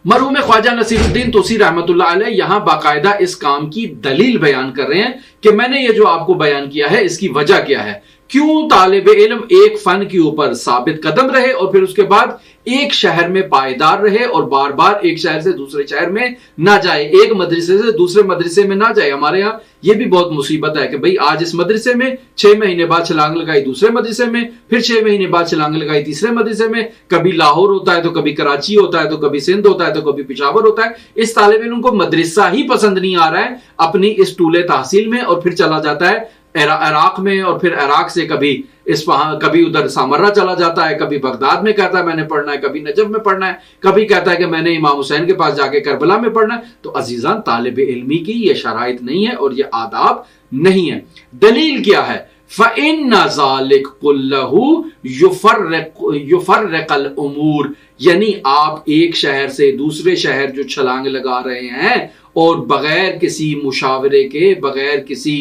مرحوم خواجہ نصیر الدین طوسی رحمۃ اللہ علیہ یہاں باقاعدہ اس کام کی دلیل بیان کر رہے ہیں کہ میں نے یہ جو آپ کو بیان کیا ہے اس کی وجہ کیا ہے، کیوں طالب علم ایک فن کے اوپر ثابت قدم رہے اور پھر اس کے بعد ایک شہر میں پائیدار رہے اور بار بار ایک شہر سے دوسرے شہر میں نہ جائے، ایک مدرسے سے دوسرے مدرسے میں نہ جائے۔ ہمارے ہاں یہ بھی بہت مصیبت ہے کہ بھئی آج اس مدرسے میں، 6 مہینے بعد چھلانگ لگائی دوسرے مدرسے میں، پھر 6 مہینے بعد چھلانگ لگائی تیسرے مدرسے میں، کبھی لاہور ہوتا ہے تو کبھی کراچی ہوتا ہے تو کبھی سندھ ہوتا ہے تو کبھی پشاور ہوتا ہے۔ اس طالب علم کو مدرسہ ہی پسند نہیں آ رہا ہے اپنی اس طول تحصیل میں، اور پھر چلا جاتا ہے عراق میں، اور پھر عراق سے کبھی اصفہان، کبھی ادھر سامرہ چلا جاتا ہے، کبھی بغداد میں کہتا ہے میں نے پڑھنا ہے، کبھی نجف میں پڑھنا ہے، کبھی کہتا ہے کہ میں نے امام حسین کے پاس جا کے کربلا میں پڑھنا ہے۔ تو عزیزان، طالب علمی کی یہ شرائط نہیں ہے اور یہ آداب نہیں ہے۔ دلیل کیا ہے؟ فَإِنَّ ذَلِكَ كُلَّهُ يُفَرِّقُ الْأُمُورَ، یعنی آپ ایک شہر سے دوسرے شہر جو چھلانگ لگا رہے ہیں اور بغیر کسی مشاورے کے، بغیر کسی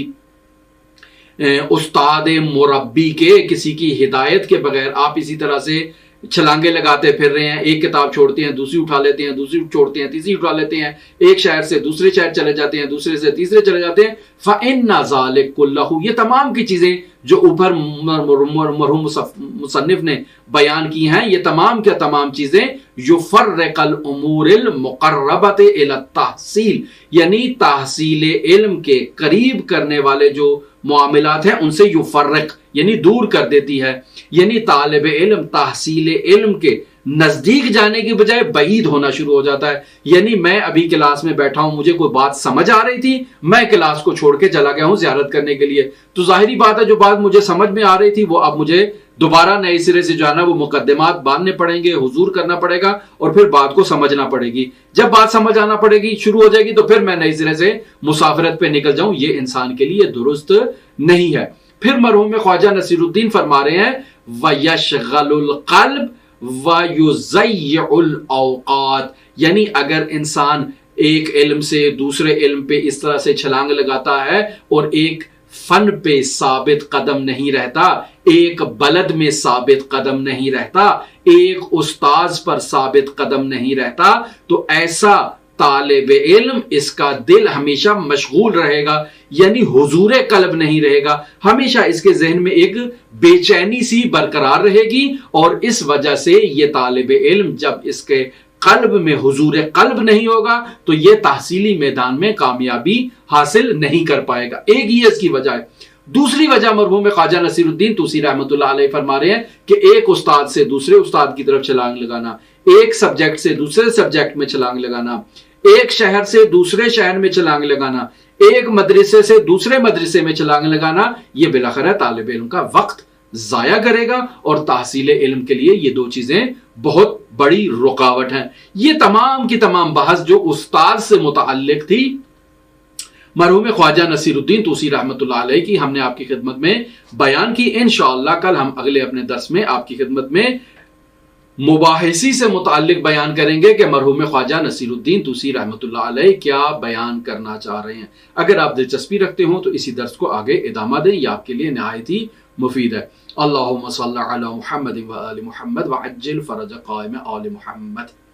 استاد مربی کے، کسی کی ہدایت کے بغیر آپ اسی طرح سے چھلانگے لگاتے پھر رہے ہیں، ایک کتاب چھوڑتے ہیں دوسری اٹھا لیتے ہیں، دوسری چھوڑتے ہیں تیسری اٹھا لیتے ہیں، ایک شہر سے دوسرے شہر چلے جاتے ہیں، دوسرے سے تیسرے چلے جاتے ہیں۔ فَإِنَّ ذَلِكَ كُلَّهُ، یہ تمام کی چیزیں جو اوپر مرحوم مصنف نے بیان کی ہیں، یہ تمام کے تمام چیزیں یفرق الامور المقربۃ الی التحصیل، یعنی تحصیل علم کے قریب کرنے والے جو معاملات ہیں ان سے یفرق یعنی دور کر دیتی ہے، یعنی طالب علم تحصیل علم کے نزدیک جانے کی بجائے بعید ہونا شروع ہو جاتا ہے۔ یعنی میں ابھی کلاس میں بیٹھا ہوں، مجھے کوئی بات سمجھ آ رہی تھی، میں کلاس کو چھوڑ کے چلا گیا ہوں زیارت کرنے کے لیے، تو ظاہری بات ہے جو بات مجھے سمجھ میں آ رہی تھی وہ اب مجھے دوبارہ نئے سرے سے جو ہے نا وہ مقدمات باندھنے پڑیں گے، حضور کرنا پڑے گا اور پھر بات کو سمجھنا پڑے گی۔ جب بات سمجھ آنا پڑے گی، شروع ہو جائے گی، تو پھر میں نئے سرے سے مسافرت پہ نکل جاؤں، یہ انسان کے لیے درست نہیں ہے۔ پھر مرحوم خواجہ نصیر الدین فرما رہے ہیں وَيَشْغَلُ الْقَلْبَ وَيُضَيِّعُ الْأَوْقَاتَ، یعنی اگر انسان ایک علم سے دوسرے علم پہ اس طرح سے چھلانگ لگاتا ہے اور ایک فن پہ ثابت قدم نہیں رہتا، ایک بلد میں ثابت قدم نہیں رہتا، ایک استاذ پر ثابت قدم نہیں رہتا، تو ایسا طالب علم اس کا دل ہمیشہ مشغول رہے گا، یعنی حضور قلب نہیں رہے گا، ہمیشہ اس کے ذہن میں ایک بے چینی سی برقرار رہے گی، اور اس وجہ سے یہ طالب علم جب اس کے قلب میں حضور قلب نہیں ہوگا تو یہ تحصیلی میدان میں کامیابی حاصل نہیں کر پائے گا۔ ایک یہ اس کی وجہ ہے۔ دوسری وجہ مرحوم خواجہ نصیر الدین طوسی رحمۃ اللہ علیہ فرما رہے ہیں کہ ایک استاد سے دوسرے استاد کی طرف چھلانگ لگانا، ایک سبجیکٹ سے دوسرے سبجیکٹ میں چھلانگ لگانا، ایک شہر سے دوسرے شہر میں چھلانگ لگانا، ایک مدرسے سے دوسرے مدرسے میں چھلانگ لگانا، یہ بالاخرہ طالب علم کا وقت ضائع کرے گا، اور تحصیل علم کے لیے یہ دو چیزیں بہت بڑی رکاوٹ ہیں۔ یہ تمام کی تمام بحث جو استاد سے متعلق تھی مرحوم خواجہ نصیر الدین طوسی رحمۃ اللہ علیہ کی، ہم نے آپ کی خدمت میں بیان کی۔ انشاءاللہ کل ہم اگلے اپنے درس میں آپ کی خدمت میں مباحثی سے متعلق بیان کریں گے کہ مرحوم خواجہ نصیر الدین طوسی رحمۃ اللہ علیہ کیا بیان کرنا چاہ رہے ہیں۔ اگر آپ دلچسپی رکھتے ہوں تو اسی درس کو آگے ادامہ دیں، یہ آپ کے لیے نہایت ہی مفید ہے۔ اللہم صلی علی محمد و آل محمد وعجل فرج قائم آل محمد۔